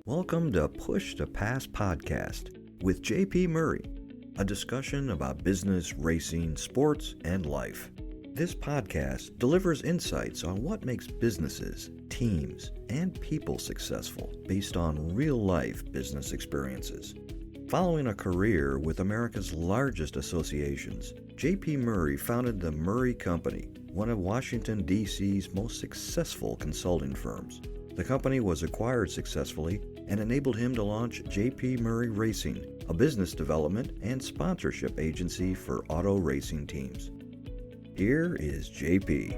Welcome to Push to Pass podcast with JP Murray, a discussion about business, racing, sports, and life. This podcast delivers insights on what makes businesses, teams, and people successful based on real-life business experiences. Following a career with America's largest associations, JP Murray founded the Murray Company, one of Washington, D.C.'s most successful consulting firms. The company was acquired successfully and enabled him to launch JP Murray Racing, a business development and sponsorship agency for auto racing teams. Here is JP.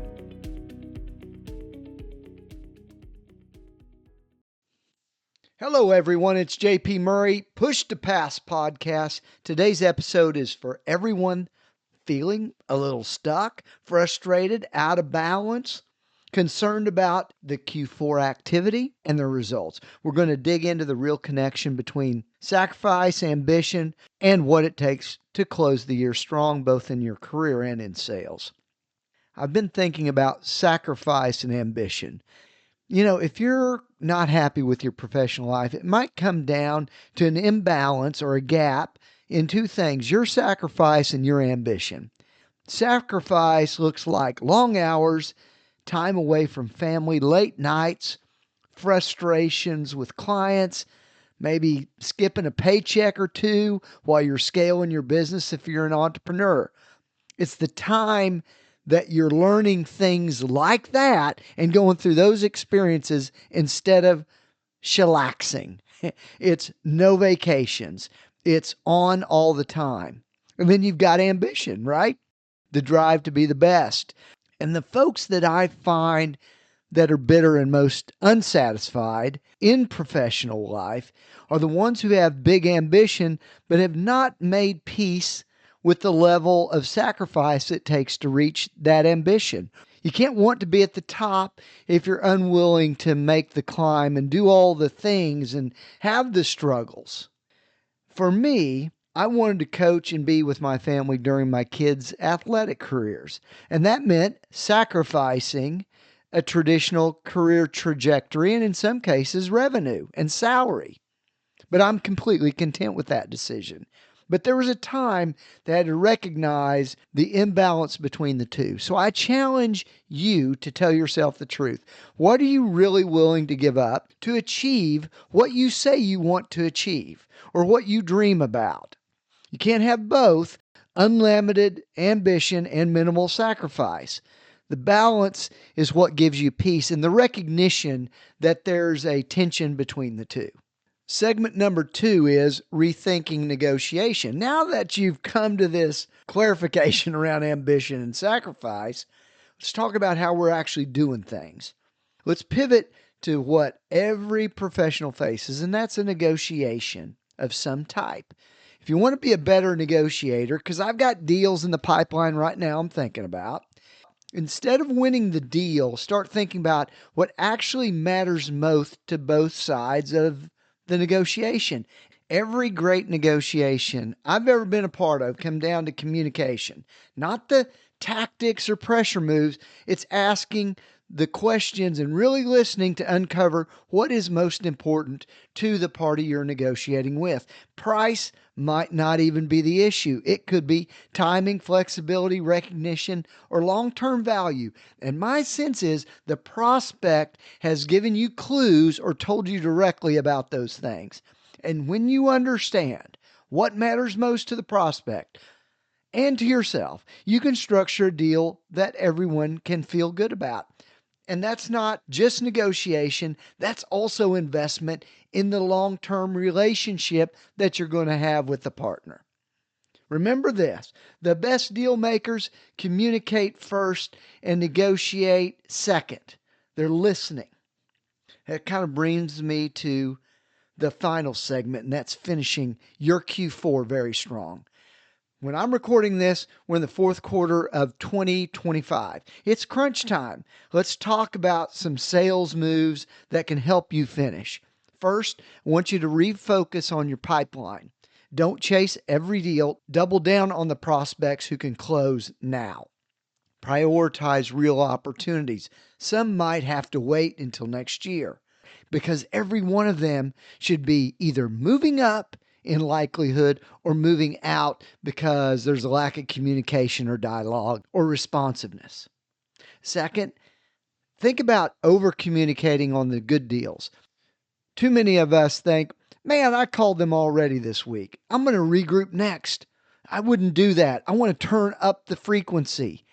Hello, everyone. It's JP Murray, Push to Pass podcast. Today's episode is for everyone feeling a little stuck, frustrated, out of balance, concerned about the Q4 activity and the results. We're going to dig into the real connection between sacrifice, ambition, and what it takes to close the year strong, both in your career and in sales. I've been thinking about sacrifice and ambition. You know, if you're not happy with your professional life, it might come down to an imbalance or a gap in two things: your sacrifice and your ambition. Sacrifice looks like long hours, time away from family, late nights, frustrations with clients, maybe skipping a paycheck or two while you're scaling your business if you're an entrepreneur. It's the time that you're learning things like that and going through those experiences instead of chillaxing. It's no vacations. It's on all the time. And then you've got ambition, right? The drive to be the best. And the folks that I find that are bitter and most unsatisfied in professional life are the ones who have big ambition but have not made peace with the level of sacrifice it takes to reach that ambition. You can't want to be at the top if you're unwilling to make the climb and do all the things and have the struggles. For me, I wanted to coach and be with my family during my kids' athletic careers, and that meant sacrificing a traditional career trajectory and in some cases revenue and salary. But I'm completely content with that decision. But there was a time that I had to recognize the imbalance between the two. So I challenge you to tell yourself the truth. What are you really willing to give up to achieve what you say you want to achieve or what you dream about? You can't have both unlimited ambition and minimal sacrifice. The balance is what gives you peace and the recognition that there's a tension between the two. Segment number 2 is rethinking negotiation. Now that you've come to this clarification around ambition and sacrifice, let's talk about how we're actually doing things. Let's pivot to what every professional faces, and that's a negotiation of some type. If you want to be a better negotiator, because I've got deals in the pipeline right now I'm thinking about, instead of winning the deal, start thinking about what actually matters most to both sides of the negotiation. Every great negotiation I've ever been a part of come down to communication, not the tactics or pressure moves. It's asking the questions and really listening to uncover what is most important to the party you're negotiating with. Price might not even be the issue. It could be timing, flexibility, recognition, or long-term value. And my sense is the prospect has given you clues or told you directly about those things. And when you understand what matters most to the prospect and to yourself, you can structure a deal that everyone can feel good about. And that's not just negotiation, that's also investment in the long-term relationship that you're going to have with the partner. Remember this: the best deal makers communicate first and negotiate second. They're listening. That kind of brings me to the final segment, and that's finishing your Q4 very strong. When I'm recording this, we're in the fourth quarter of 2025. It's crunch time. Let's talk about some sales moves that can help you finish. First, I want you to refocus on your pipeline. Don't chase every deal. Double down on the prospects who can close now. Prioritize real opportunities. Some might have to wait until next year because every one of them should be either moving up in likelihood or moving out because there's a lack of communication or dialogue or responsiveness. Second, think about over communicating on the good deals. Too many of us think, man, I called them already this week. I'm going to regroup next. I wouldn't do that. I want to turn up the frequency,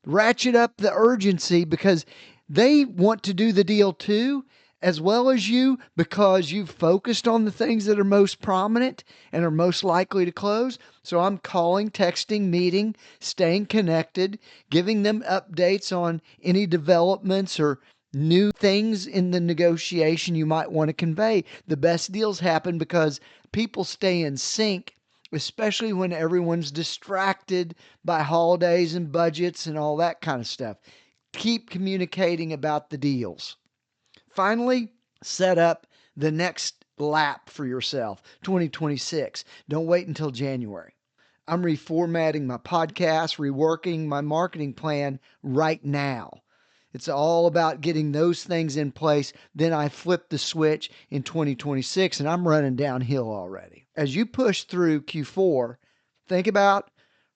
ratchet up the urgency because they want to do the deal too, as well as you, because you've focused on the things that are most prominent and are most likely to close. So I'm calling, texting, meeting, staying connected, giving them updates on any developments or new things in the negotiation you might want to convey. The best deals happen because people stay in sync, especially when everyone's distracted by holidays and budgets and all that kind of stuff. Keep communicating about the deals. Finally, set up the next lap for yourself, 2026. Don't wait until January. I'm reformatting my podcast, reworking my marketing plan right now. It's all about getting those things in place. Then I flip the switch in 2026 and I'm running downhill already. As you push through Q4, think about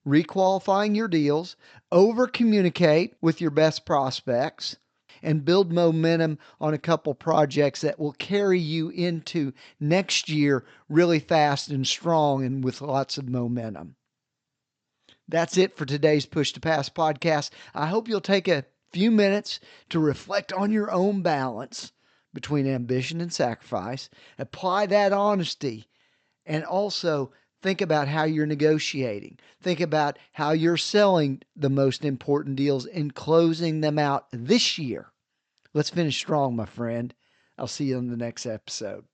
requalifying your deals, over communicate with your best prospects, and build momentum on a couple projects that will carry you into next year really fast and strong and with lots of momentum. That's it for today's Push to Pass podcast. I hope you'll take a few minutes to reflect on your own balance between ambition and sacrifice, apply that honesty, and also think about how you're negotiating. Think about how you're selling the most important deals and closing them out this year. Let's finish strong, my friend. I'll see you on the next episode.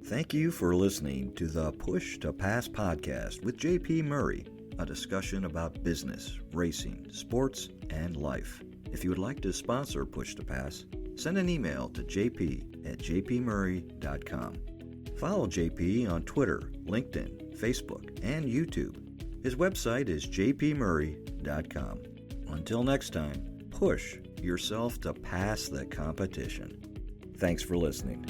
Thank you for listening to the Push to Pass podcast with JP Murray, a discussion about business, racing, sports, and life. If you would like to sponsor Push to Pass, send an email to jp@jpmurray.com. Follow JP on Twitter, LinkedIn, Facebook, and YouTube. His website is jpmurray.com. Until next time, push yourself to pass the competition. Thanks for listening.